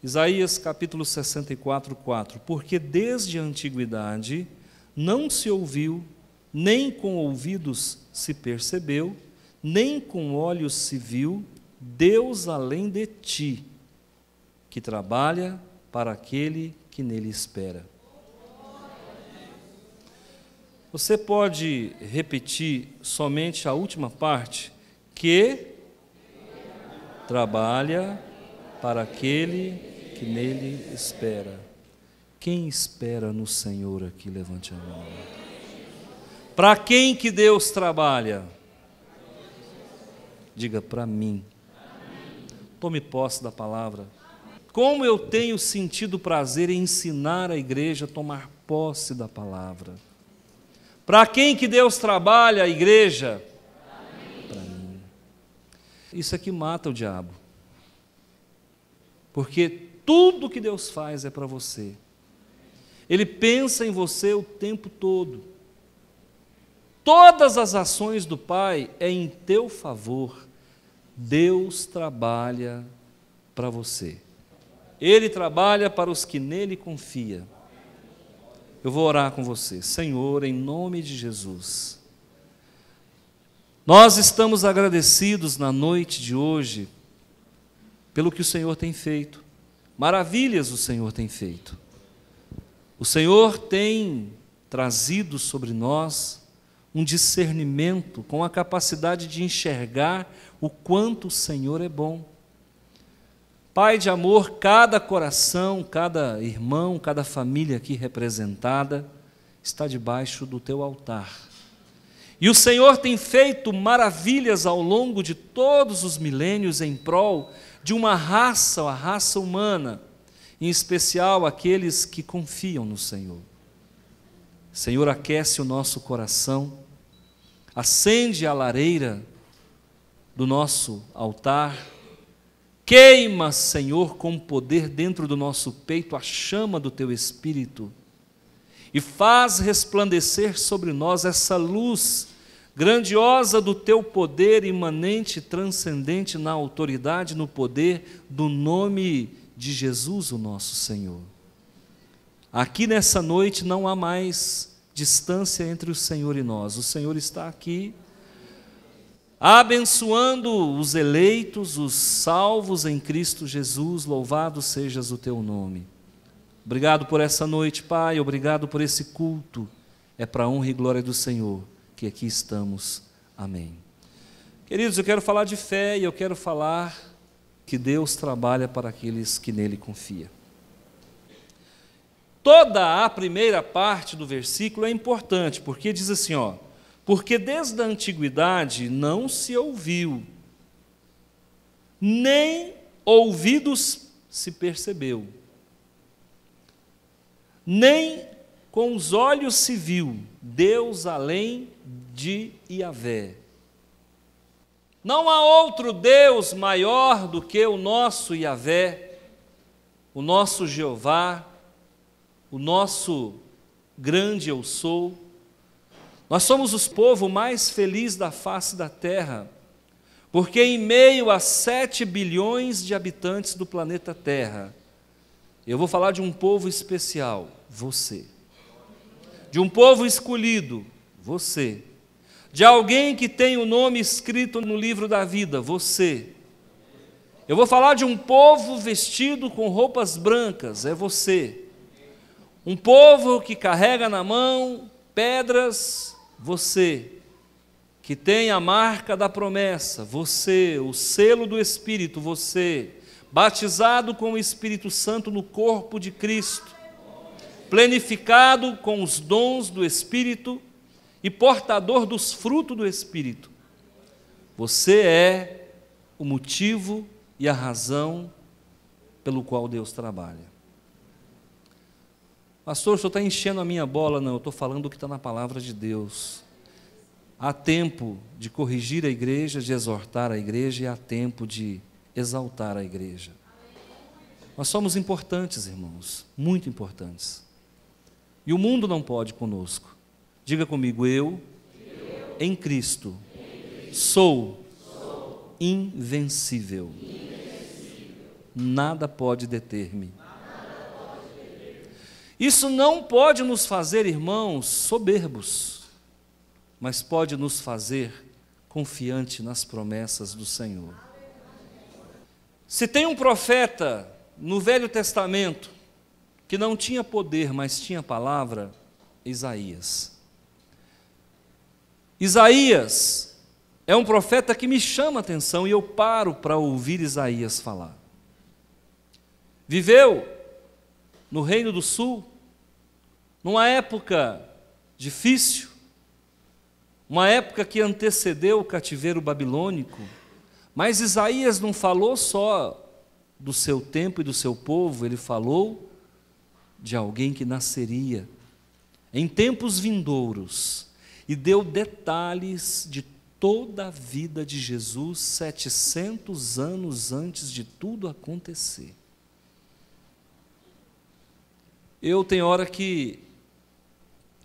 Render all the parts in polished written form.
Isaías capítulo 64, 4. Porque desde a antiguidade não se ouviu, nem com ouvidos se percebeu, nem com olhos se viu, Deus além de ti, que trabalha para aquele que nele espera. Você pode repetir somente a última parte? Que trabalha para aquele que nele espera. Quem espera no Senhor aqui, levante a mão. Para quem que Deus trabalha? Diga, para mim. Tome posse da palavra. Como eu tenho sentido prazer em ensinar a igreja a tomar posse da palavra. Para quem que Deus trabalha, a igreja? Para mim. Isso aqui mata o diabo. Porque tudo que Deus faz é para você. Ele pensa em você o tempo todo. Todas as ações do Pai é em teu favor. Deus trabalha para você. Ele trabalha para os que nele confiam. Eu vou orar com você. Senhor, em nome de Jesus, nós estamos agradecidos na noite de hoje pelo que o Senhor tem feito. Maravilhas o Senhor tem feito. O Senhor tem trazido sobre nós um discernimento com a capacidade de enxergar o quanto o Senhor é bom. Pai de amor, cada coração, cada irmão, cada família aqui representada está debaixo do teu altar. E o Senhor tem feito maravilhas ao longo de todos os milênios em prol de uma raça, a raça humana, em especial aqueles que confiam no Senhor. Senhor, aquece o nosso coração, acende a lareira do nosso altar, queima, Senhor, com poder dentro do nosso peito a chama do Teu Espírito e faz resplandecer sobre nós essa luz grandiosa do Teu poder imanente, transcendente na autoridade, no poder do nome de Jesus, o nosso Senhor. Aqui nessa noite não há mais distância entre o Senhor e nós. O Senhor está aqui, abençoando os eleitos, os salvos em Cristo Jesus. Louvado sejas o Teu nome. Obrigado por essa noite, Pai. Obrigado por esse culto. É para a honra e glória do Senhor que aqui estamos. Amém. Queridos, eu quero falar de fé e eu quero falar que Deus trabalha para aqueles que nele confiam. Toda a primeira parte do versículo é importante, porque diz assim, porque desde a antiguidade não se ouviu, nem ouvidos se percebeu, nem com os olhos se viu, Deus além de Yahvé. Não há outro Deus maior do que o nosso Yahvé, o nosso Jeová, o nosso grande eu sou. Nós somos o povo mais feliz da face da terra, porque em meio a 7 bilhões de habitantes do planeta Terra, eu vou falar de um povo especial, você. De um povo escolhido, você. De alguém que tem o nome escrito no livro da vida, você. Eu vou falar de um povo vestido com roupas brancas, é você. Um povo que carrega na mão pedras, você. Que tem a marca da promessa, você. O selo do Espírito, você. Batizado com o Espírito Santo no corpo de Cristo. Plenificado com os dons do Espírito e portador dos frutos do Espírito. Você é o motivo e a razão pelo qual Deus trabalha. Pastor, o senhor está enchendo a minha bola? Não, eu estou falando o que está na palavra de Deus. há tempo de corrigir a igreja, de exortar a igreja, e há tempo de exaltar a igreja. Nós somos importantes, irmãos, muito importantes. E o mundo não pode conosco. Diga comigo, eu em Cristo, sou invencível. Nada pode deter-me. Isso não pode nos fazer, irmãos, soberbos, mas pode nos fazer confiante nas promessas do Senhor. Se tem um profeta no Velho Testamento que não tinha poder, mas tinha palavra, Isaías. Isaías é um profeta que me chama a atenção e eu paro para ouvir Isaías falar. Viveu no Reino do Sul, numa época difícil, uma época que antecedeu o cativeiro babilônico, mas Isaías não falou só do seu tempo e do seu povo, ele falou de alguém que nasceria em tempos vindouros e deu detalhes de toda a vida de Jesus 700 anos antes de tudo acontecer. Eu tenho hora que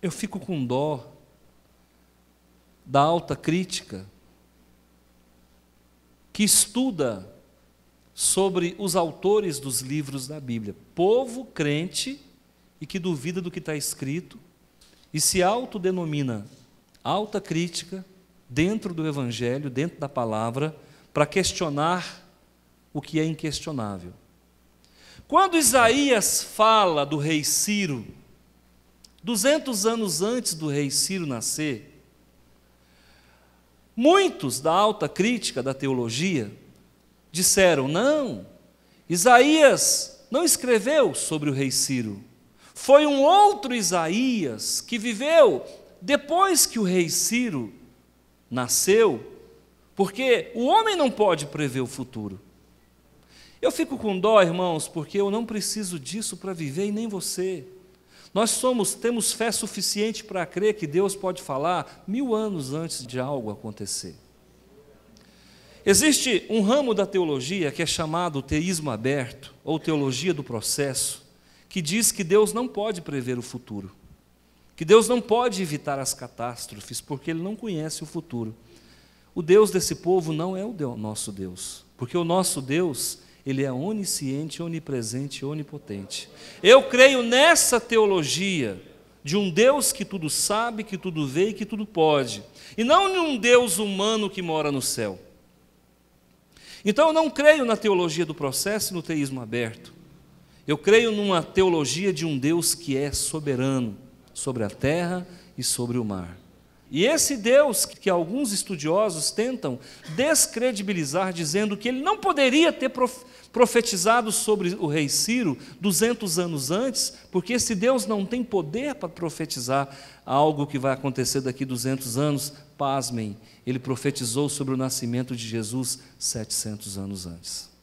eu fico com dó da alta crítica que estuda sobre os autores dos livros da Bíblia. Povo crente e que duvida do que está escrito e se autodenomina alta crítica dentro do Evangelho, dentro da palavra, para questionar o que é inquestionável. Quando Isaías fala do rei Ciro, 200 anos antes do rei Ciro nascer, muitos da alta crítica da teologia disseram, não, Isaías não escreveu sobre o rei Ciro, foi um outro Isaías que viveu depois que o rei Ciro nasceu, porque o homem não pode prever o futuro. Eu fico com dó, irmãos, porque eu não preciso disso para viver e nem você. Nós temos fé suficiente para crer que Deus pode falar 1000 anos antes de algo acontecer. Existe um ramo da teologia que é chamado teísmo aberto, ou teologia do processo, que diz que Deus não pode prever o futuro, que Deus não pode evitar as catástrofes, porque Ele não conhece o futuro. O Deus desse povo não é o nosso Deus, porque o nosso Deus, Ele é onisciente, onipresente e onipotente. Eu creio nessa teologia de um Deus que tudo sabe, que tudo vê e que tudo pode, e não de um Deus humano que mora no céu. Então eu não creio na teologia do processo e no teísmo aberto. Eu creio numa teologia de um Deus que é soberano sobre a terra e sobre o mar. E esse Deus que alguns estudiosos tentam descredibilizar, dizendo que ele não poderia ter profetizado sobre o rei Ciro 200 anos antes, porque esse Deus não tem poder para profetizar algo que vai acontecer daqui 200 anos. Pasmem, ele profetizou sobre o nascimento de Jesus 700 anos antes.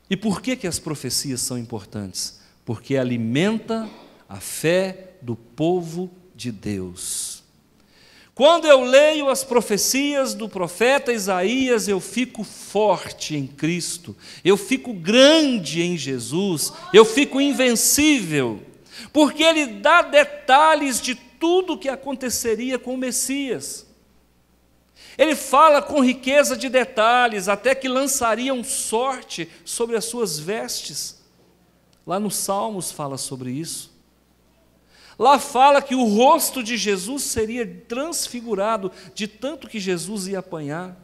E por que as profecias são importantes? Porque alimenta a fé do povo de Deus. Quando eu leio as profecias do profeta Isaías, eu fico forte em Cristo, eu fico grande em Jesus, eu fico invencível, porque ele dá detalhes de tudo o que aconteceria com o Messias. Ele fala com riqueza de detalhes, até que lançariam sorte sobre as suas vestes. Lá nos Salmos fala sobre isso. Lá fala que o rosto de Jesus seria transfigurado de tanto que Jesus ia apanhar.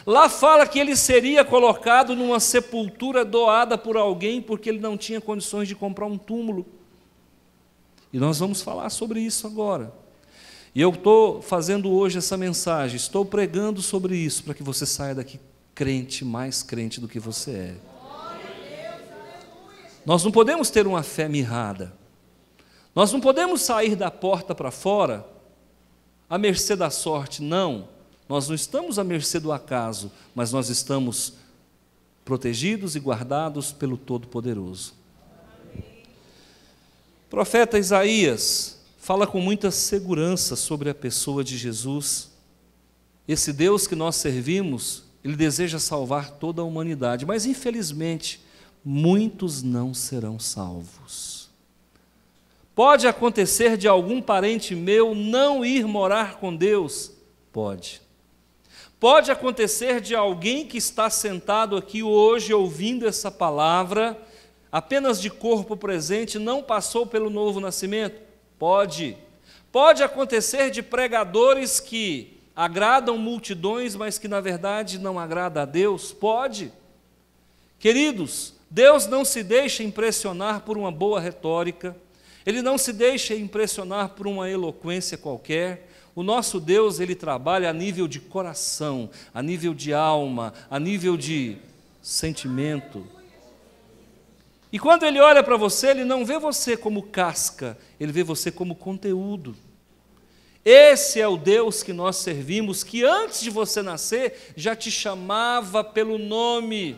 Lá fala que ele seria colocado numa sepultura doada por alguém, porque ele não tinha condições de comprar um túmulo. E nós vamos falar sobre isso agora. E eu estou fazendo hoje essa mensagem, estou pregando sobre isso, para que você saia daqui crente, mais crente do que você é. Nós não podemos ter uma fé mirrada. Nós não podemos sair da porta para fora à mercê da sorte, não. Nós não estamos à mercê do acaso, mas nós estamos protegidos e guardados pelo Todo-Poderoso. O profeta Isaías fala com muita segurança sobre a pessoa de Jesus. Esse Deus que nós servimos, Ele deseja salvar toda a humanidade, mas infelizmente, muitos não serão salvos. Pode acontecer de algum parente meu não ir morar com Deus? Pode. Pode acontecer de alguém que está sentado aqui hoje ouvindo essa palavra, apenas de corpo presente, não passou pelo novo nascimento? Pode. Pode acontecer de pregadores que agradam multidões, mas que na verdade não agrada a Deus? Pode. Queridos, Deus não se deixa impressionar por uma boa retórica, Ele não se deixa impressionar por uma eloquência qualquer. O nosso Deus, Ele trabalha a nível de coração, a nível de alma, a nível de sentimento. E quando Ele olha para você, Ele não vê você como casca, Ele vê você como conteúdo. Esse é o Deus que nós servimos, que antes de você nascer, já te chamava pelo nome.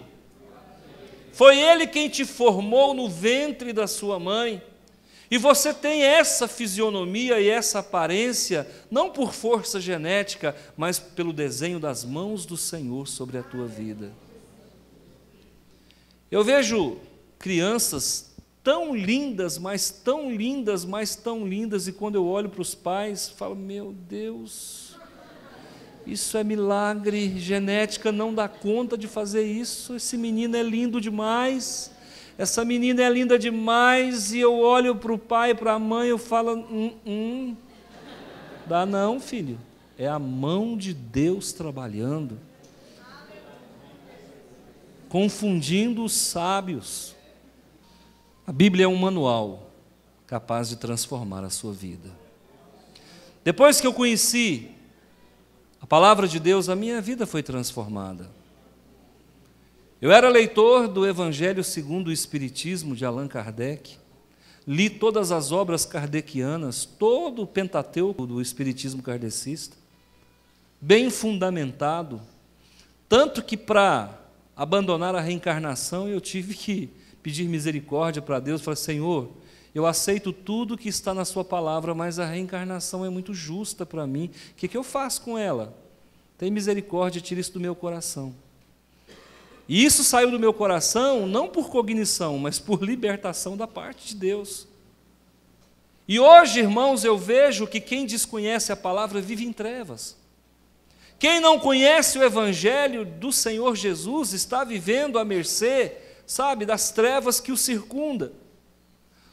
Foi Ele quem te formou no ventre da sua mãe. E você tem essa fisionomia e essa aparência, não por força genética, mas pelo desenho das mãos do Senhor sobre a tua vida. Eu vejo crianças tão lindas, mas tão lindas, mas tão lindas, e quando eu olho para os pais, falo, meu Deus, isso é milagre, genética não dá conta de fazer isso, esse menino é lindo demais, essa menina é linda demais, e eu olho para o pai, para a mãe, eu falo, dá não, filho, é a mão de Deus trabalhando, confundindo os sábios. A Bíblia é um manual capaz de transformar a sua vida. Depois que eu conheci a palavra de Deus, a minha vida foi transformada. Eu era leitor do Evangelho segundo o Espiritismo de Allan Kardec, li todas as obras kardecianas, todo o Pentateuco do Espiritismo kardecista, bem fundamentado, tanto que para abandonar a reencarnação eu tive que pedir misericórdia para Deus, falar, Senhor, eu aceito tudo que está na sua palavra, mas a reencarnação é muito justa para mim, o que eu faço com ela? Tem misericórdia, tira isso do meu coração. E isso saiu do meu coração, não por cognição, mas por libertação da parte de Deus. E hoje, irmãos, eu vejo que quem desconhece a palavra vive em trevas. Quem não conhece o Evangelho do Senhor Jesus está vivendo à mercê, sabe, das trevas que o circunda.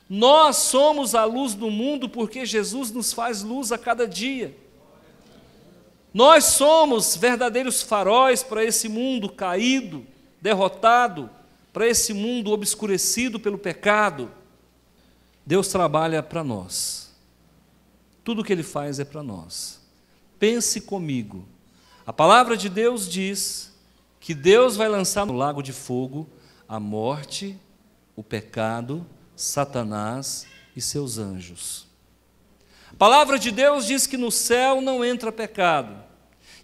Nós somos a luz do mundo porque Jesus nos faz luz a cada dia. Nós somos verdadeiros faróis para esse mundo caído, derrotado, para esse mundo obscurecido pelo pecado. Deus trabalha para nós. Tudo o que Ele faz é para nós. Pense comigo. A palavra de Deus diz que Deus vai lançar no lago de fogo a morte, o pecado, Satanás e seus anjos. A palavra de Deus diz que no céu não entra pecado.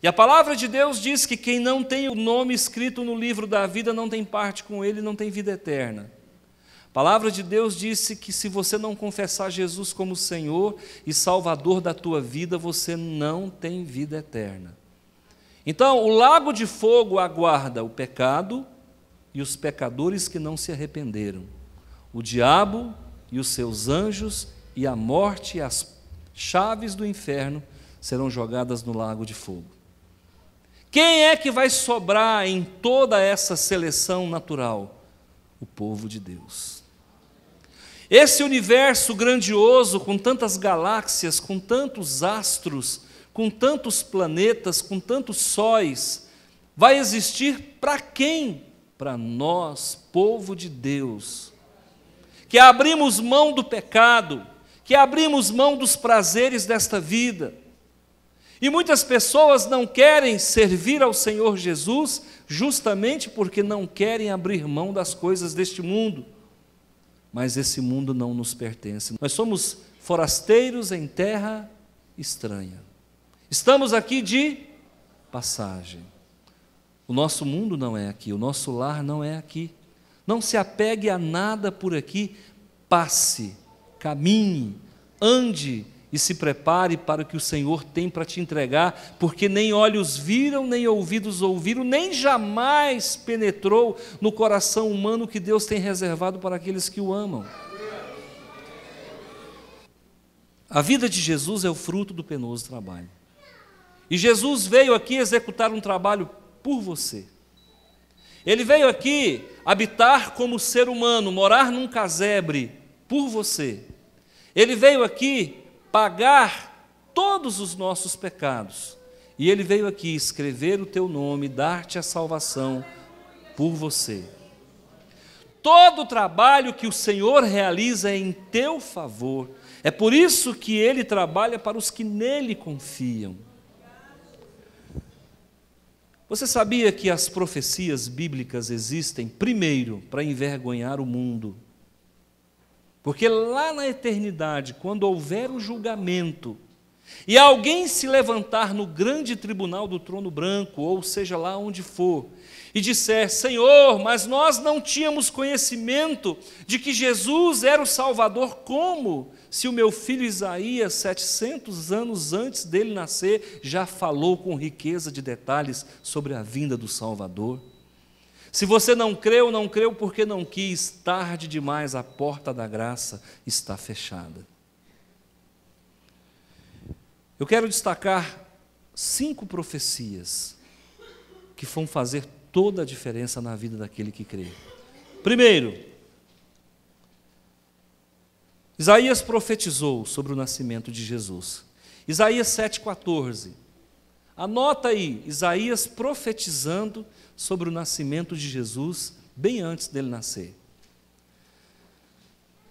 E a palavra de Deus diz que quem não tem o nome escrito no livro da vida não tem parte com Ele, não tem vida eterna. A palavra de Deus disse que se você não confessar Jesus como Senhor e Salvador da tua vida, você não tem vida eterna. Então, o lago de fogo aguarda o pecado e os pecadores que não se arrependeram, o diabo e os seus anjos, e a morte e as chaves do inferno serão jogadas no lago de fogo. Quem é que vai sobrar em toda essa seleção natural? O povo de Deus. Esse universo grandioso, com tantas galáxias, com tantos astros, com tantos planetas, com tantos sóis, vai existir para quem? Para nós, povo de Deus, que abrimos mão do pecado, que abrimos mão dos prazeres desta vida. E muitas pessoas não querem servir ao Senhor Jesus justamente porque não querem abrir mão das coisas deste mundo. Mas esse mundo não nos pertence. Nós somos forasteiros em terra estranha. Estamos aqui de passagem. O nosso mundo não é aqui, o nosso lar não é aqui. Não se apegue a nada por aqui, passe, caminhe, ande e se prepare para o que o Senhor tem para te entregar, porque nem olhos viram, nem ouvidos ouviram, nem jamais penetrou no coração humano que Deus tem reservado para aqueles que o amam. A vida de Jesus é o fruto do penoso trabalho. E Jesus veio aqui executar um trabalho por você. Ele veio aqui habitar como ser humano, morar num casebre por você. Ele veio aqui pagar todos os nossos pecados. E Ele veio aqui escrever o teu nome, dar-te a salvação por você. Todo o trabalho que o Senhor realiza é em teu favor. É por isso que Ele trabalha para os que nele confiam. Você sabia que as profecias bíblicas existem, primeiro, para envergonhar o mundo? Porque lá na eternidade, quando houver o julgamento, e alguém se levantar no grande tribunal do trono branco, ou seja lá onde for, e disser: Senhor, mas nós não tínhamos conhecimento de que Jesus era o Salvador, como? Se o meu filho Isaías, 700 anos antes dele nascer, já falou com riqueza de detalhes sobre a vinda do Salvador. Se você não creu porque não quis, tarde demais, a porta da graça está fechada. Eu quero destacar 5 profecias que vão fazer toda a diferença na vida daquele que crê. Primeiro, Isaías profetizou sobre o nascimento de Jesus. Isaías 7,14. Anota aí, Isaías profetizando sobre o nascimento de Jesus, bem antes dele nascer.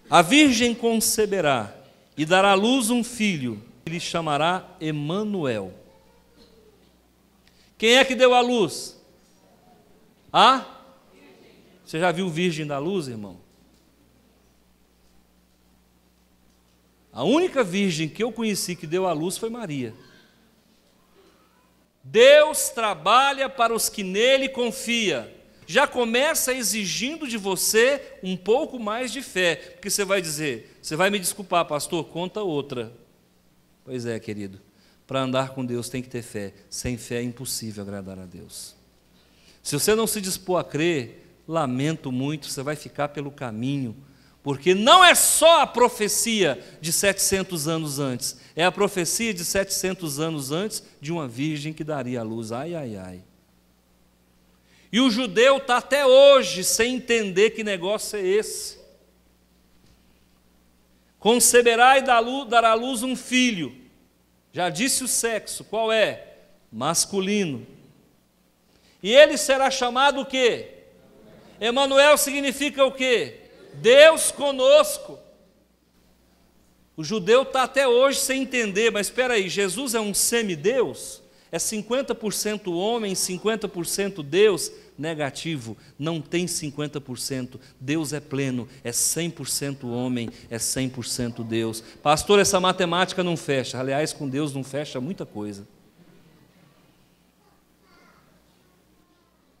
A virgem conceberá e dará à luz um filho, ele chamará Emanuel. Quem é que deu à luz? Você já viu virgem da luz, irmão? A única virgem que eu conheci que deu à luz foi Maria. Deus trabalha para os que nele confiam. Já começa exigindo de você um pouco mais de fé, porque você vai dizer: você vai me desculpar, pastor, conta outra. Pois é, querido, para andar com Deus tem que ter fé. Sem fé é impossível agradar a Deus. Se você não se dispor a crer, lamento muito, você vai ficar pelo caminho, porque não é só a profecia de 700 anos antes, é a profecia de 700 anos antes de uma virgem que daria à luz. Ai, ai, ai. E o judeu está até hoje sem entender que negócio é esse. Conceberá e dará à luz um filho. Já disse o sexo, qual é? Masculino. E ele será chamado o quê? Emanuel significa o quê? Deus conosco. O judeu está até hoje sem entender, mas espera aí, Jesus é um semideus? É 50% homem, 50% Deus? Negativo, não tem 50%. Deus é pleno, é 100% homem, é 100% Deus. Pastor, essa matemática não fecha. Aliás, com Deus não fecha muita coisa.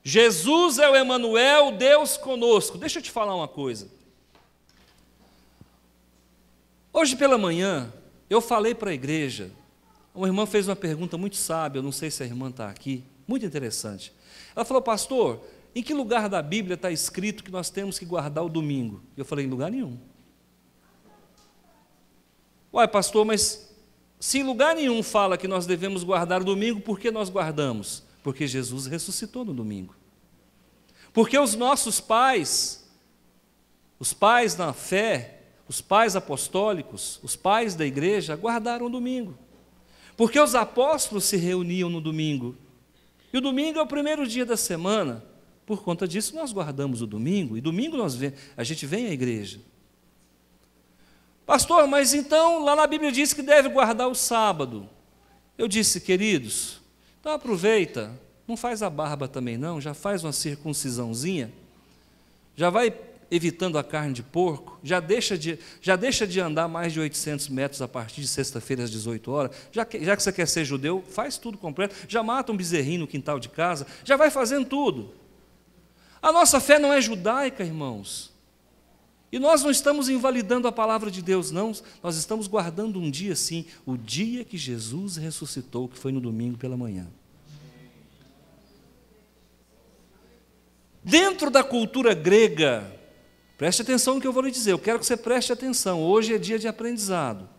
Jesus é o Emanuel, Deus conosco. Deixa eu te falar uma coisa. Hoje pela manhã, eu falei para a igreja, uma irmã fez uma pergunta muito sábia, eu não sei se a irmã está aqui, muito interessante. Ela falou: pastor, em que lugar da Bíblia está escrito que nós temos que guardar o domingo? Eu falei: em lugar nenhum. Uai, pastor, mas se em lugar nenhum fala que nós devemos guardar o domingo, por que nós guardamos? Porque Jesus ressuscitou no domingo. Porque os nossos pais, os pais na fé, os pais apostólicos, os pais da igreja, guardaram o domingo. Porque os apóstolos se reuniam no domingo. E o domingo é o primeiro dia da semana. Por conta disso, nós guardamos o domingo. E domingo a gente vem à igreja. Pastor, mas então lá na Bíblia diz que deve guardar o sábado. Eu disse: queridos, então aproveita, não faz a barba também não, já faz uma circuncisãozinha, já vai evitando a carne de porco, já deixa de andar mais de 800 metros a partir de sexta-feira às 18 horas, já que você quer ser judeu, faz tudo completo, já mata um bezerrinho no quintal de casa, já vai fazendo tudo. A nossa fé não é judaica, irmãos. E nós não estamos invalidando a palavra de Deus, não. Nós estamos guardando um dia, sim, o dia que Jesus ressuscitou, que foi no domingo pela manhã. Dentro da cultura grega, preste atenção no que eu vou lhe dizer, eu quero que você preste atenção, hoje é dia de aprendizado.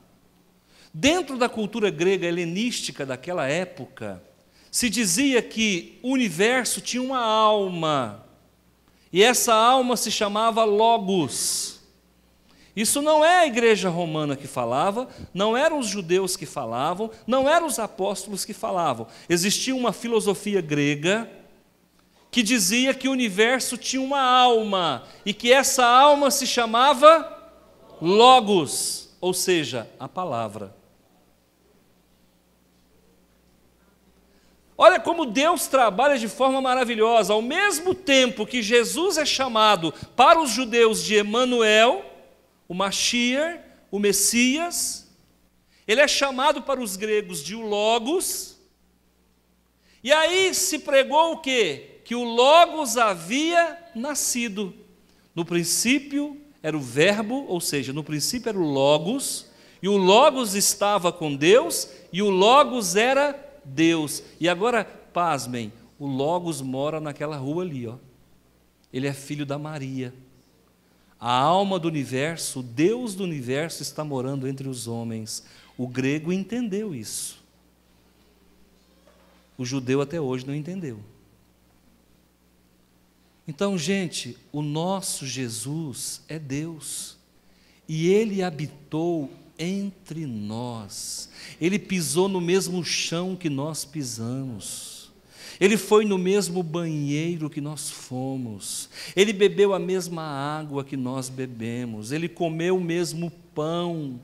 Dentro da cultura grega helenística daquela época, se dizia que o universo tinha uma alma, e essa alma se chamava Logos. Isso não é a igreja romana que falava, não eram os judeus que falavam, não eram os apóstolos que falavam. Existia uma filosofia grega que dizia que o universo tinha uma alma, e que essa alma se chamava Logos, ou seja, a palavra. Olha como Deus trabalha de forma maravilhosa. Ao mesmo tempo que Jesus é chamado para os judeus de Emanuel, o Mashiach, o Messias, ele é chamado para os gregos de o Logos, e aí se pregou o quê? Que o Logos havia nascido. No princípio era o verbo, ou seja, no princípio era o Logos, e o Logos estava com Deus, e o Logos era Deus. E agora, pasmem, o Logos mora naquela rua ali, ó. Ele é filho da Maria. A alma do universo, o Deus do universo está morando entre os homens. O grego entendeu isso. O judeu até hoje não entendeu. Então, gente, o nosso Jesus é Deus. E Ele habitou entre nós. Ele pisou no mesmo chão que nós pisamos. Ele foi no mesmo banheiro que nós fomos. Ele bebeu a mesma água que nós bebemos. Ele comeu o mesmo pão.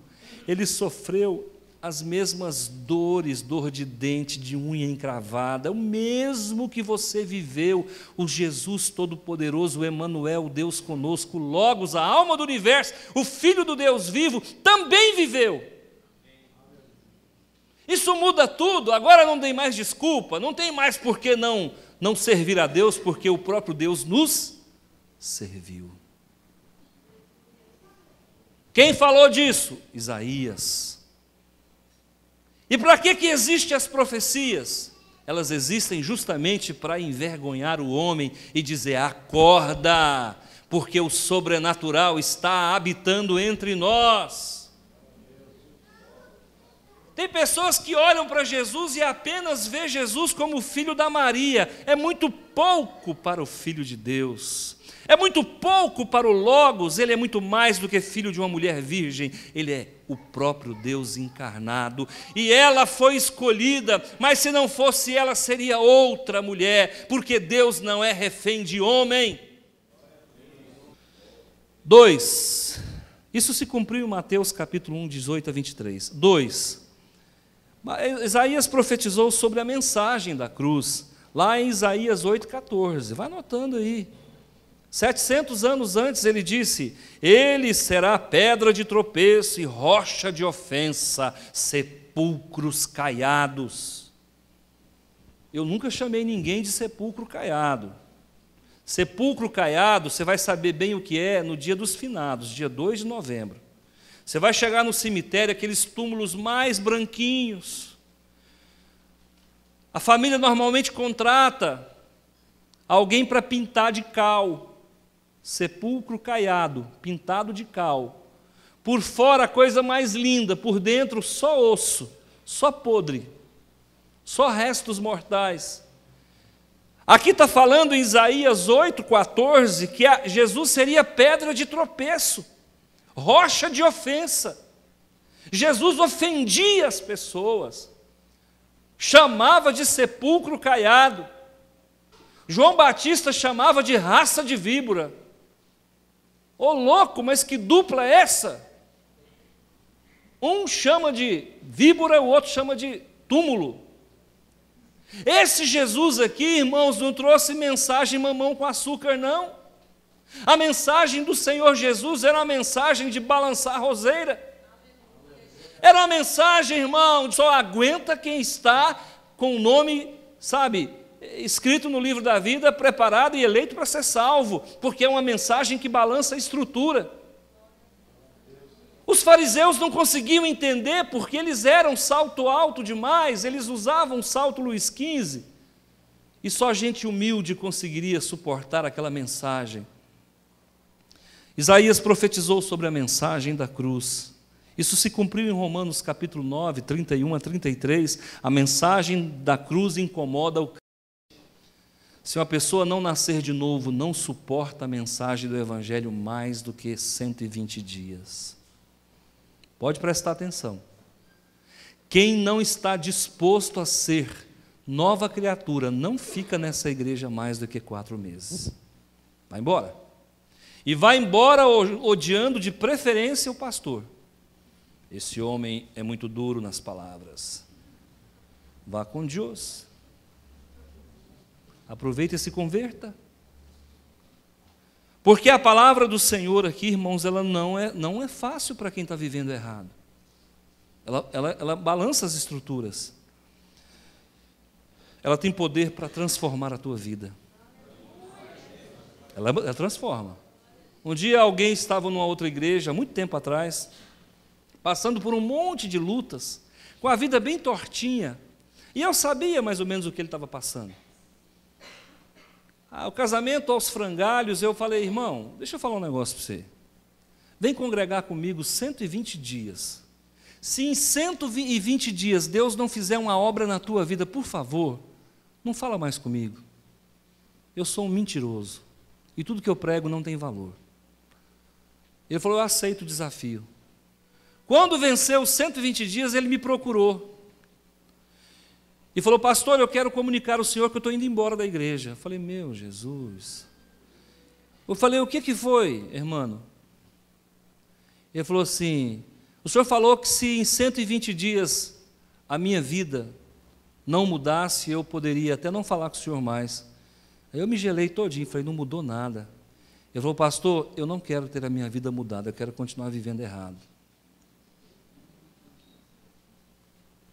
Ele sofreu as mesmas dores, dor de dente, de unha encravada, o mesmo que você viveu. O Jesus Todo-Poderoso, o Emanuel, o Deus conosco, Logos, a alma do universo, o Filho do Deus vivo, também viveu. Isso muda tudo. Agora não tem mais desculpa, não tem mais por que não servir a Deus, porque o próprio Deus nos serviu. Quem falou disso? Isaías. E para que existem as profecias? Elas existem justamente para envergonhar o homem e dizer: acorda, porque o sobrenatural está habitando entre nós. Tem pessoas que olham para Jesus e apenas vê Jesus como o filho da Maria. É muito pouco para o Filho de Deus. É muito pouco para o Logos. Ele é muito mais do que filho de uma mulher virgem. Ele é o próprio Deus encarnado. E ela foi escolhida, mas se não fosse ela, seria outra mulher, porque Deus não é refém de homem. 2. Isso se cumpriu em Mateus capítulo 1, 18 a 23. 2. Isaías profetizou sobre a mensagem da cruz, lá em Isaías 8,14, vai anotando aí. 700 anos antes ele disse: ele será pedra de tropeço e rocha de ofensa, sepulcros caiados. Eu nunca chamei ninguém de sepulcro caiado. Sepulcro caiado, você vai saber bem o que é no dia dos finados, dia 2 de novembro. Você vai chegar no cemitério, aqueles túmulos mais branquinhos. A família normalmente contrata alguém para pintar de cal. Sepulcro caiado, pintado de cal. Por fora a coisa mais linda, por dentro só osso, só podre, só restos mortais. Aqui está falando em Isaías 8,14 que Jesus seria pedra de tropeço, rocha de ofensa. Jesus ofendia as pessoas, chamava de sepulcro caiado. João Batista chamava de raça de víbora. Ô louco, mas que dupla é essa? Um chama de víbora, o outro chama de túmulo. Esse Jesus aqui, irmãos, não trouxe mensagem mamão com açúcar, não. A mensagem do Senhor Jesus era uma mensagem de balançar a roseira. Era uma mensagem, irmão, só aguenta quem está com o nome, sabe, escrito no livro da vida, preparado e eleito para ser salvo, porque é uma mensagem que balança a estrutura. Os fariseus não conseguiam entender porque eles eram salto alto demais, eles usavam salto Luiz XV, e só gente humilde conseguiria suportar aquela mensagem. Isaías profetizou sobre a mensagem da cruz. Isso se cumpriu em Romanos capítulo 9, 31 a 33. A mensagem da cruz incomoda o crente. Se uma pessoa não nascer de novo, não suporta a mensagem do Evangelho mais do que 120 dias. Pode prestar atenção. Quem não está disposto a ser nova criatura, não fica nessa igreja mais do que 4 meses. Vai embora. E vai embora odiando de preferência o pastor. Esse homem é muito duro nas palavras. Vá com Deus. Aproveite e se converta. Porque a palavra do Senhor aqui, irmãos, ela não é fácil para quem está vivendo errado. Ela balança as estruturas. Ela tem poder para transformar a tua vida. Ela transforma. Um dia alguém estava numa outra igreja, há muito tempo atrás, passando por um monte de lutas, com a vida bem tortinha, e eu sabia mais ou menos o que ele estava passando. O casamento aos frangalhos, eu falei, irmão, deixa eu falar um negócio para você. Vem congregar comigo 120 dias. Se em 120 dias Deus não fizer uma obra na tua vida, por favor, não fala mais comigo. Eu sou um mentiroso, e tudo que eu prego não tem valor. Ele falou, eu aceito o desafio. Quando venceu os 120 dias, ele me procurou. E falou, pastor, eu quero comunicar ao senhor que eu estou indo embora da igreja. Eu falei, meu Jesus. Eu falei, o que foi, irmão? Ele falou assim, o senhor falou que se em 120 dias a minha vida não mudasse, eu poderia até não falar com o senhor mais. Aí eu me gelei todinho, falei, não mudou nada. Ele falou, pastor, eu não quero ter a minha vida mudada, eu quero continuar vivendo errado.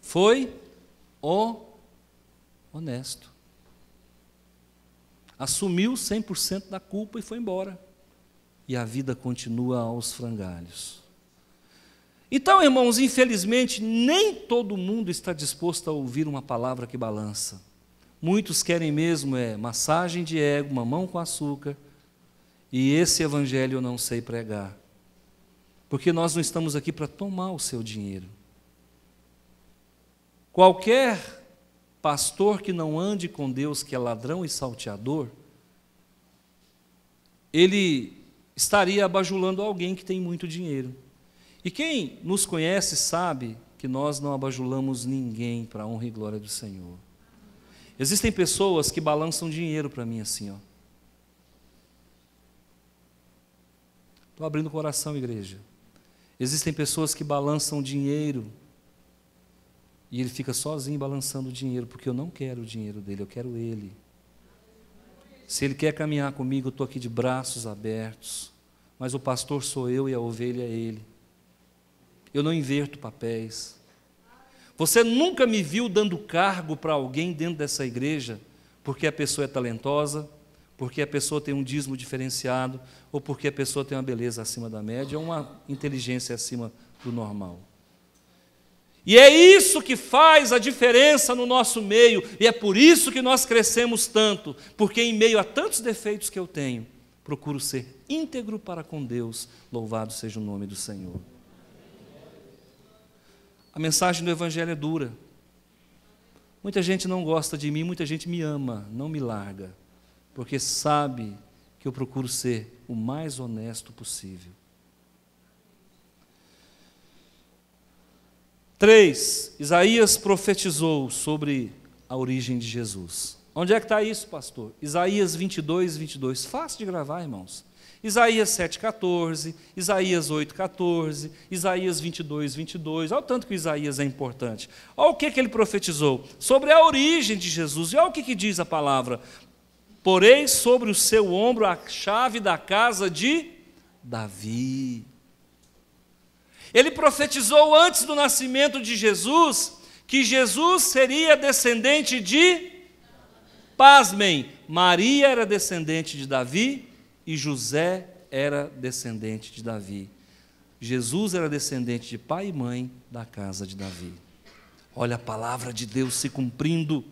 Foi honesto. Assumiu 100% da culpa e foi embora. E a vida continua aos frangalhos. Então, irmãos, infelizmente, nem todo mundo está disposto a ouvir uma palavra que balança. Muitos querem mesmo massagem de ego, mamão com açúcar, e esse evangelho eu não sei pregar. Porque nós não estamos aqui para tomar o seu dinheiro. Qualquer pastor que não ande com Deus, que é ladrão e salteador, ele estaria abajulando alguém que tem muito dinheiro. E quem nos conhece sabe que nós não abajulamos ninguém para a honra e glória do Senhor. Existem pessoas que balançam dinheiro para mim assim, ó. Estou abrindo o coração, igreja. Existem pessoas que balançam dinheiro e ele fica sozinho balançando o dinheiro, porque eu não quero o dinheiro dele, eu quero ele. Se ele quer caminhar comigo, eu estou aqui de braços abertos, mas o pastor sou eu e a ovelha é ele. Eu não inverto papéis. Você nunca me viu dando cargo para alguém dentro dessa igreja, porque a pessoa é talentosa, porque a pessoa tem um dízimo diferenciado, ou porque a pessoa tem uma beleza acima da média, ou uma inteligência acima do normal. E é isso que faz a diferença no nosso meio, e é por isso que nós crescemos tanto, porque em meio a tantos defeitos que eu tenho, procuro ser íntegro para com Deus, louvado seja o nome do Senhor. A mensagem do Evangelho é dura. Muita gente não gosta de mim, muita gente me ama, não me larga, porque sabe que eu procuro ser o mais honesto possível. 3. Isaías profetizou sobre a origem de Jesus. Onde é que está isso, pastor? Isaías 22, 22. Fácil de gravar, irmãos. Isaías 7,14, Isaías 8,14, Isaías 22, 22. Olha o tanto que Isaías é importante. Olha o que ele profetizou sobre a origem de Jesus. E olha o que diz a palavra. Porei sobre o seu ombro a chave da casa de Davi. Ele profetizou antes do nascimento de Jesus, que Jesus seria descendente de, pasmem, Maria era descendente de Davi e José era descendente de Davi. Jesus era descendente de pai e mãe da casa de Davi. Olha a palavra de Deus se cumprindo.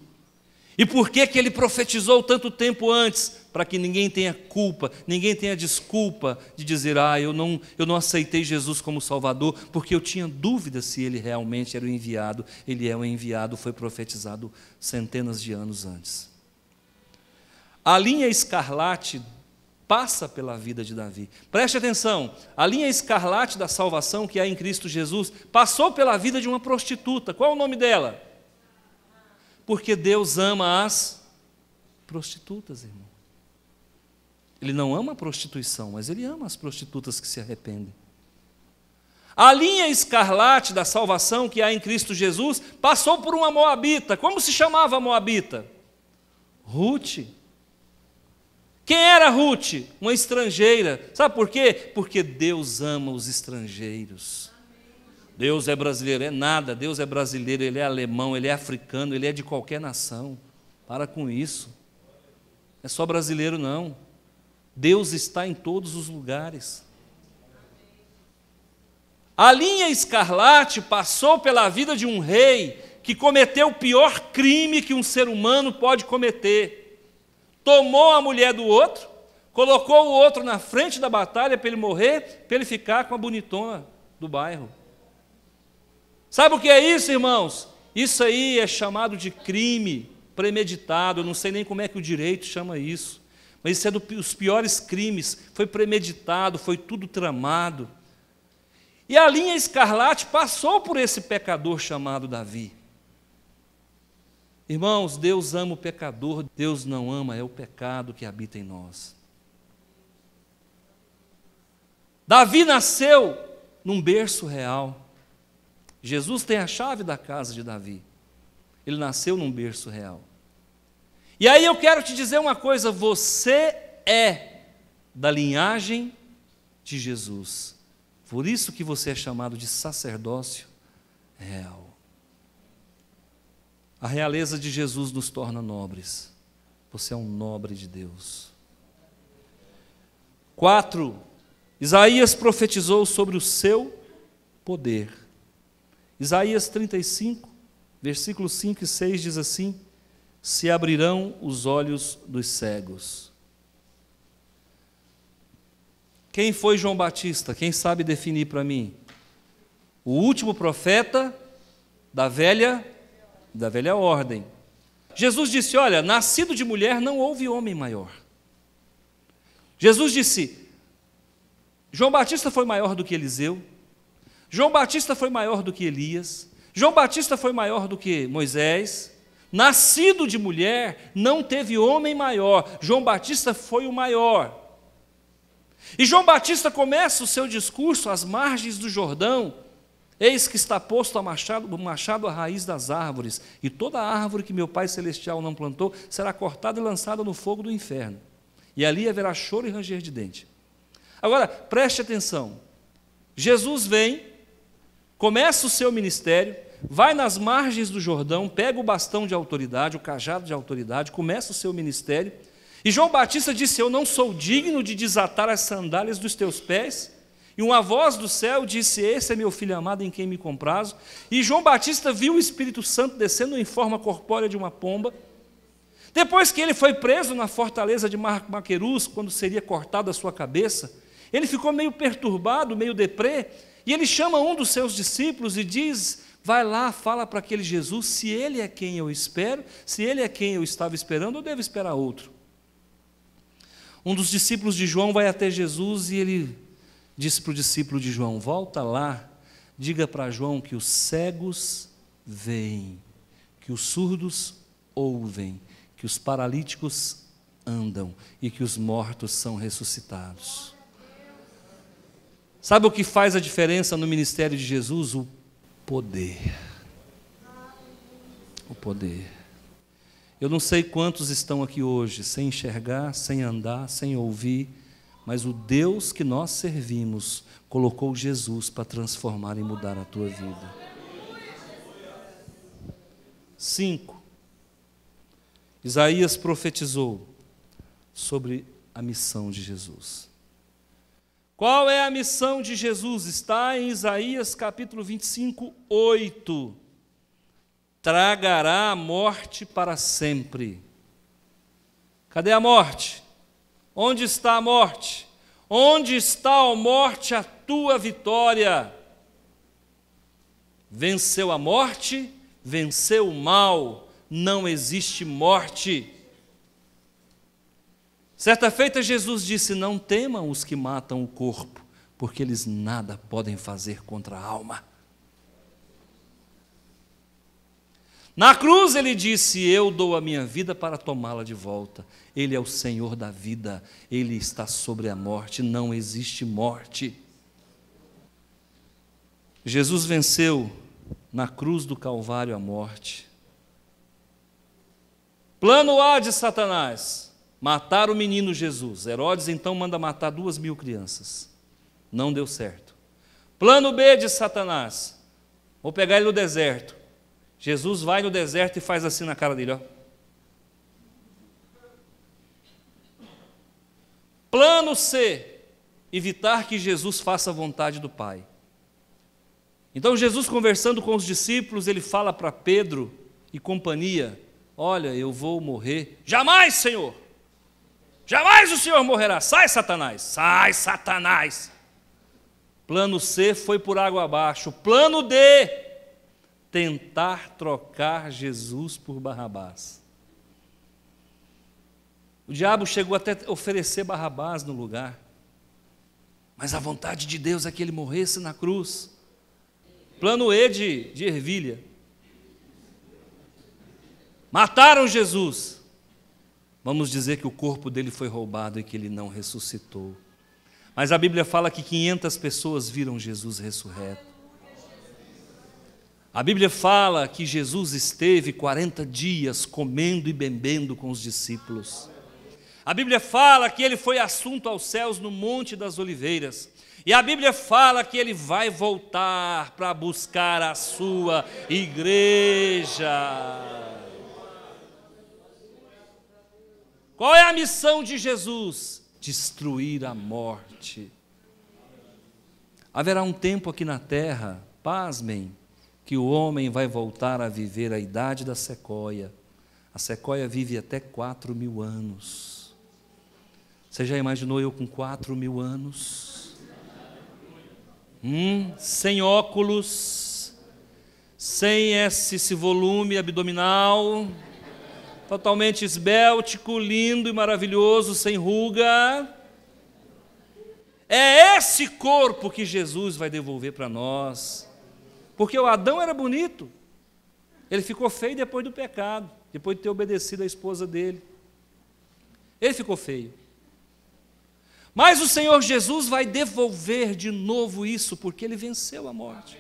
E por que ele profetizou tanto tempo antes? Para que ninguém tenha culpa, ninguém tenha desculpa de dizer, eu não aceitei Jesus como Salvador, porque eu tinha dúvida se ele realmente era o enviado. Ele é o enviado, foi profetizado centenas de anos antes. A linha escarlate passa pela vida de Davi. Preste atenção, a linha escarlate da salvação que há em Cristo Jesus passou pela vida de uma prostituta. Qual é o nome dela? Porque Deus ama as prostitutas, irmão. Ele não ama a prostituição, mas Ele ama as prostitutas que se arrependem. A linha escarlate da salvação que há em Cristo Jesus passou por uma moabita. Como se chamava a moabita? Ruth. Quem era Ruth? Uma estrangeira. Sabe por quê? Porque Deus ama os estrangeiros. Deus é brasileiro, é nada. Deus é brasileiro, Ele é alemão, Ele é africano, Ele é de qualquer nação. Para com isso. Não é só brasileiro, não. Deus está em todos os lugares. A linha escarlate passou pela vida de um rei que cometeu o pior crime que um ser humano pode cometer. Tomou a mulher do outro, colocou o outro na frente da batalha para ele morrer, para ele ficar com a bonitona do bairro. Sabe o que é isso, irmãos? Isso aí é chamado de crime premeditado. Eu não sei nem como é que o direito chama isso, mas isso é dos piores crimes. Foi premeditado, foi tudo tramado. E a linha escarlate passou por esse pecador chamado Davi. Irmãos, Deus ama o pecador, Deus não ama, é o pecado que habita em nós. Davi nasceu num berço real. Jesus tem a chave da casa de Davi. Ele nasceu num berço real. E aí eu quero te dizer uma coisa, você é da linhagem de Jesus. Por isso que você é chamado de sacerdócio real. A realeza de Jesus nos torna nobres. Você é um nobre de Deus. 4. Isaías profetizou sobre o seu poder. Isaías 35, versículos 5 e 6 diz assim: se abrirão os olhos dos cegos. Quem foi João Batista? Quem sabe definir para mim? O último profeta da velha ordem. Jesus disse, olha, nascido de mulher não houve homem maior. Jesus disse, João Batista foi maior do que Eliseu, João Batista foi maior do que Elias, João Batista foi maior do que Moisés, nascido de mulher, não teve homem maior, João Batista foi o maior. E João Batista começa o seu discurso às margens do Jordão, eis que está posto o machado à raiz das árvores, e toda árvore que meu Pai Celestial não plantou, será cortada e lançada no fogo do inferno, e ali haverá choro e ranger de dente. Agora, preste atenção, Jesus vem, começa o seu ministério, vai nas margens do Jordão, pega o bastão de autoridade, o cajado de autoridade, começa o seu ministério, e João Batista disse, eu não sou digno de desatar as sandálias dos teus pés, e uma voz do céu disse, esse é meu filho amado em quem me comprazo, e João Batista viu o Espírito Santo descendo em forma corpórea de uma pomba. Depois que ele foi preso na fortaleza de Maquerus, quando seria cortada a sua cabeça, ele ficou meio perturbado, meio deprê, e ele chama um dos seus discípulos e diz, vai lá, fala para aquele Jesus, se ele é quem eu espero, se ele é quem eu estava esperando, eu devo esperar outro. Um dos discípulos de João vai até Jesus e ele disse para o discípulo de João, volta lá, diga para João que os cegos veem, que os surdos ouvem, que os paralíticos andam e que os mortos são ressuscitados. Sabe o que faz a diferença no ministério de Jesus? O poder. O poder. Eu não sei quantos estão aqui hoje, sem enxergar, sem andar, sem ouvir, mas o Deus que nós servimos colocou Jesus para transformar e mudar a tua vida. 5. Isaías profetizou sobre a missão de Jesus. Qual é a missão de Jesus? Está em Isaías capítulo 25, 8. Tragará a morte para sempre. Cadê a morte? Onde está a morte? Onde está, ó morte, a tua vitória? Venceu a morte, venceu o mal, não existe morte. Certa feita Jesus disse: não temam os que matam o corpo, porque eles nada podem fazer contra a alma. Na cruz ele disse: eu dou a minha vida para tomá-la de volta. Ele é o Senhor da vida, Ele está sobre a morte, não existe morte. Jesus venceu na cruz do Calvário a morte. Plano A de Satanás: matar o menino Jesus. Herodes então manda matar 2.000 crianças. Não deu certo. Plano B de Satanás: vou pegar ele no deserto. Jesus vai no deserto e faz assim na cara dele, ó. Plano C: evitar que Jesus faça a vontade do Pai. Então Jesus, conversando com os discípulos, ele fala para Pedro e companhia: olha, eu vou morrer. Jamais, Senhor! Jamais o Senhor morrerá. Sai, Satanás! Sai, Satanás! Plano C foi por água abaixo. Plano D: tentar trocar Jesus por Barrabás. O diabo chegou até a oferecer Barrabás no lugar, mas a vontade de Deus é que ele morresse na cruz. Plano E de ervilha: mataram Jesus. Vamos dizer que o corpo dele foi roubado e que ele não ressuscitou. Mas a Bíblia fala que 500 pessoas viram Jesus ressurreto. A Bíblia fala que Jesus esteve 40 dias comendo e bebendo com os discípulos. A Bíblia fala que ele foi assunto aos céus no Monte das Oliveiras. E a Bíblia fala que ele vai voltar para buscar a sua igreja. Qual é a missão de Jesus? Destruir a morte. Haverá um tempo aqui na terra, pasmem, que o homem vai voltar a viver a idade da sequoia. A sequoia vive até 4.000 anos. Você já imaginou eu com 4.000 anos? Sem óculos, sem esse volume abdominal, totalmente esbéltico, lindo e maravilhoso, sem ruga. É esse corpo que Jesus vai devolver para nós. Porque o Adão era bonito, ele ficou feio depois do pecado, depois de ter obedecido a esposa dele. Ele ficou feio. Mas o Senhor Jesus vai devolver de novo isso, porque ele venceu a morte.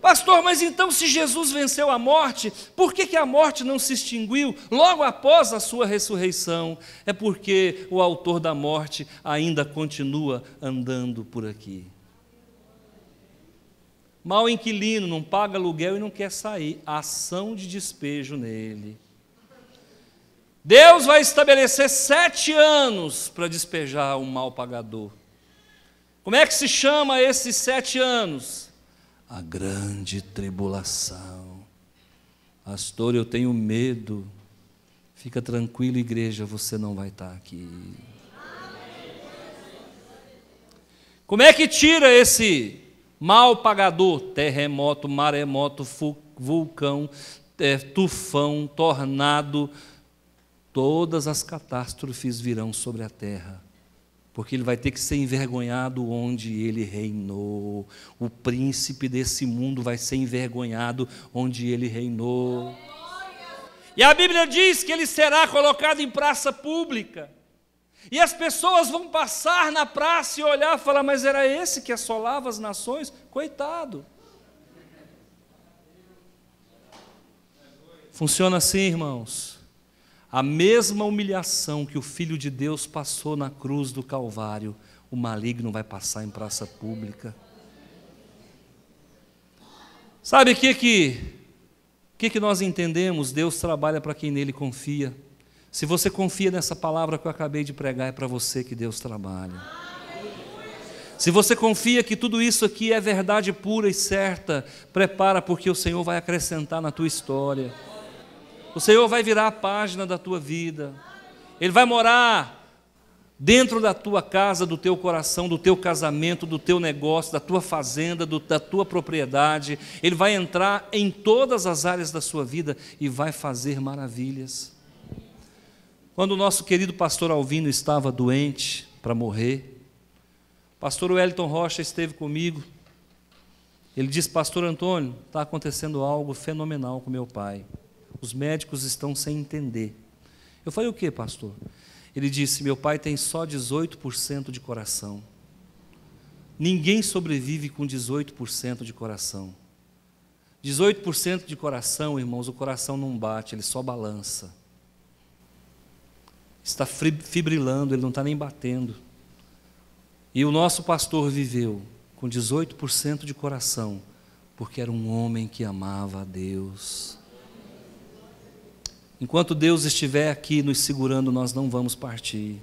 Pastor, mas então se Jesus venceu a morte, por que a morte não se extinguiu logo após a sua ressurreição? É porque o autor da morte ainda continua andando por aqui. Mau inquilino, não paga aluguel e não quer sair. Ação de despejo nele. Deus vai estabelecer 7 anos para despejar um mal pagador. Como é que se chama esses 7 anos? A grande tribulação. Pastor, eu tenho medo. Fica tranquilo, igreja, você não vai estar aqui. Como é que tira esse mal pagador? Terremoto, maremoto, vulcão, tufão, tornado. Todas as catástrofes virão sobre a terra, porque ele vai ter que ser envergonhado onde ele reinou. O príncipe desse mundo vai ser envergonhado onde ele reinou. E a Bíblia diz que ele será colocado em praça pública. E as pessoas vão passar na praça e olhar e falar: mas era esse que assolava as nações? Coitado. Funciona assim, irmãos. A mesma humilhação que o Filho de Deus passou na cruz do Calvário, o maligno vai passar em praça pública. Sabe o que nós entendemos? Deus trabalha para quem nele confia. Se você confia nessa palavra que eu acabei de pregar, é para você que Deus trabalha. Se você confia que tudo isso aqui é verdade pura e certa, prepara, porque o Senhor vai acrescentar na tua história. O Senhor vai virar a página da tua vida. Ele vai morar dentro da tua casa, do teu coração, do teu casamento, do teu negócio, da tua fazenda, da tua propriedade. Ele vai entrar em todas as áreas da sua vida e vai fazer maravilhas. Quando o nosso querido pastor Alvino estava doente para morrer, o pastor Wellington Rocha esteve comigo. Ele disse: pastor Antônio, está acontecendo algo fenomenal com meu pai. Os médicos estão sem entender. Eu falei: o que, pastor? Ele disse: meu pai tem só 18% de coração. Ninguém sobrevive com 18% de coração. 18% de coração, irmãos, o coração não bate, ele só balança. Está fibrilando, ele não está nem batendo. E o nosso pastor viveu com 18% de coração, porque era um homem que amava a Deus. Enquanto Deus estiver aqui nos segurando, nós não vamos partir.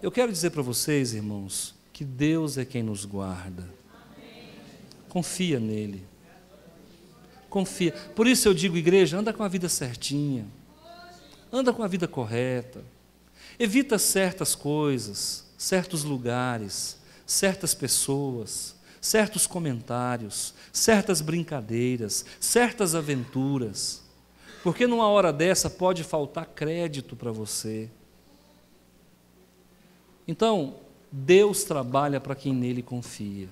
Eu quero dizer para vocês, irmãos, que Deus é quem nos guarda. Confia nele. Confia. Por isso eu digo, igreja, anda com a vida certinha. Anda com a vida correta. Evita certas coisas, certos lugares, certas pessoas, certos comentários, certas brincadeiras, certas aventuras. Porque numa hora dessa pode faltar crédito para você. Então, Deus trabalha para quem nele confia.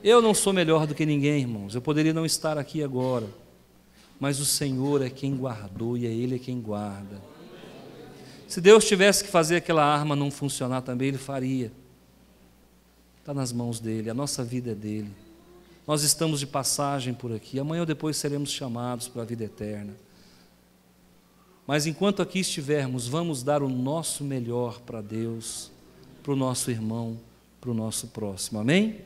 Eu não sou melhor do que ninguém, irmãos. Eu poderia não estar aqui agora. Mas o Senhor é quem guardou e é Ele é quem guarda. Se Deus tivesse que fazer aquela arma não funcionar também, Ele faria. Está nas mãos dEle, a nossa vida é dEle. Nós estamos de passagem por aqui, amanhã ou depois seremos chamados para a vida eterna. Mas enquanto aqui estivermos, vamos dar o nosso melhor para Deus, para o nosso irmão, para o nosso próximo. Amém?